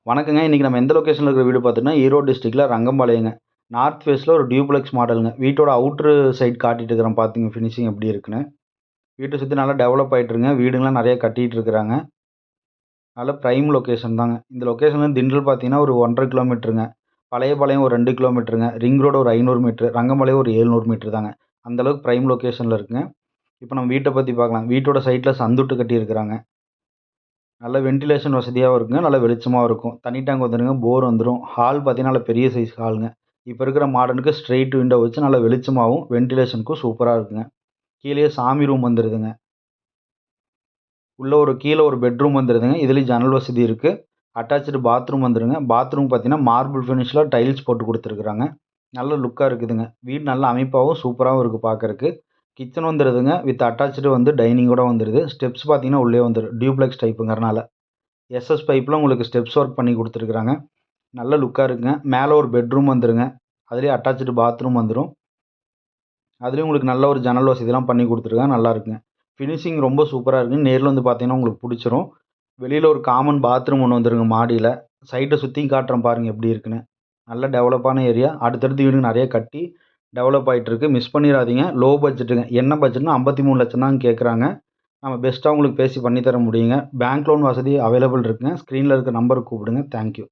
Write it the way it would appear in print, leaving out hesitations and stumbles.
வணக்கங்க. இன்னைக்கு நம்ம எந்த லொகேஷன்ல இருக்கிற வீடு பார்த்தீங்கன்னா, ஈரோடு டிஸ்ட்ரிக்ட்ல ரங்கம்பாளையங்க. நார்த் ஃபேஸ்ல ஒரு டியூப்ளெக்ஸ் மாடலுங்க. வீட்டோட அவுட்ரு சைட் காட்டிட்டு இருக்கிறேன் பாத்துங்க ஃபினிஷிங் எப்படி இருக்குன்னு. வீட்ட சுத்தி நல்லா டெவலப் ஆயிட்டு இருக்குங்க. வீடுங்கலாம் நெறைய கட்டிட்டு இருக்கிறாங்க. நல்ல பிரைம் லொகேஷன் தாங்க. இந்த லொகேஷன்லேருந்து திண்டல் பார்த்தீங்கன்னா, ஒரு 1 1/2 கிலோமீட்டருங்க. பழையபாளையம் ஒரு 2 கிலோமீட்டருங்க. ரிங் ரோடு ஒரு 500 மீட்டர். ரங்கம்பாளையம் ஒரு 700 மீட்டர் தாங்க. அந்த அளவுக்கு பிரைம் லொகேஷன்ல இருக்குங்க. இப்போ நம்ம வீட்ட பத்தி பார்க்கலாம். வீட்டோட சைட்ல சந்துட்டு கட்டியிருக்கிறாங்க. நல்ல வென்டிலேஷன் வசதியாகவும் இருக்குங்க. நல்ல வெளிச்சமாவும் இருக்கும். தண்ணி டேங்க் வந்துருங்க. போர் வந்துரும். ஹால் பார்த்தீங்கன்னா, நல்ல பெரிய சைஸ் ஹாலுங்க. இப்போ இருக்கிற மாடர்னுக்கு ஸ்ட்ரெயிட் விண்டோ வச்சு நல்ல வெளிச்சமாவும், வென்டிலேஷனுக்கும் சூப்பரா இருக்குங்க. கீழயே சாமி ரூம் வந்துருதுங்க. உள்ள கீழ ஒரு பெட்ரூம் வந்துருதுங்க. இதுலயும் ஜன்னல் வசதி இருக்கு. அட்டாச்டு பாத்ரூம் வந்துருங்க. பாத்ரூம் பார்த்தீங்கன்னா, மார்பிள் ஃபினிஷ்ல டைல்ஸ் போட்டு குடுத்துருக்காங்க. நல்ல லுக்கா இருக்குதுங்க. வீடு நல்ல அமைப்பாவும், சூப்பராவும் இருக்கு பார்க்கறக்கு. கிச்சன் வந்துருதுங்க. வித் அட்டாச்டு டைனிங்கோட வந்துருது. ஸ்டெப்ஸ் பார்த்தீங்கன்னா, உள்ளே வந்துரும். டியூப்ளெக்ஸ் டைப்புங்கிறனால. எஸ்எஸ் பைப்ல உங்களுக்கு ஸ்டெப்ஸ் ஒர்க் பண்ணி குடுத்துருக்காங்க. நல்ல லுக்கா இருக்குங்க. மேல ஒரு பெட்ரூம் வந்துருங்க. அதிலேயே அட்டாச்டு பாத்ரூம் வந்துரும். அதுலயும் உங்களுக்கு நல்ல ஒரு ஜன்னல் வசதிலாம் பண்ணி குடுத்துருக்காங்க. நல்லா இருக்குங்க. ஃபினிஷிங் ரொம்ப சூப்பரா இருக்குங்க. நேர்ல வந்து பார்த்தீங்கன்னா உங்களுக்கு புடிச்சிரும். வெளியில ஒரு காமன் பாத்ரூம் ஒண்ணு வந்துருங்க மாடியில. சைட்ட சுத்தியும் காட்டுறேன் பாருங்க எப்படி இருக்குன்னு. நல்ல டெவலப்பான ஏரியா. அடுத்தடுத்து வீடுங்க நெறைய கட்டி டெவலப் ஆயிட்டு இருக்கு. மிஸ் பண்ணிறாதீங்க. லோ பட்ஜெட்டுங்க. என்ன பட்ஜெட்னா 53 லட்சம் தான் கேட்குறாங்க. நம்ம பெஸ்ட்டா உங்களுக்கு பேசி பண்ணி தர முடியுங்க. பேங்க் லோன் வசதி அவைலபிள் இருக்குங்க. ஸ்க்ரீன்ல இருக்க நம்பருக்கு கூப்பிடுங்க. Thank you.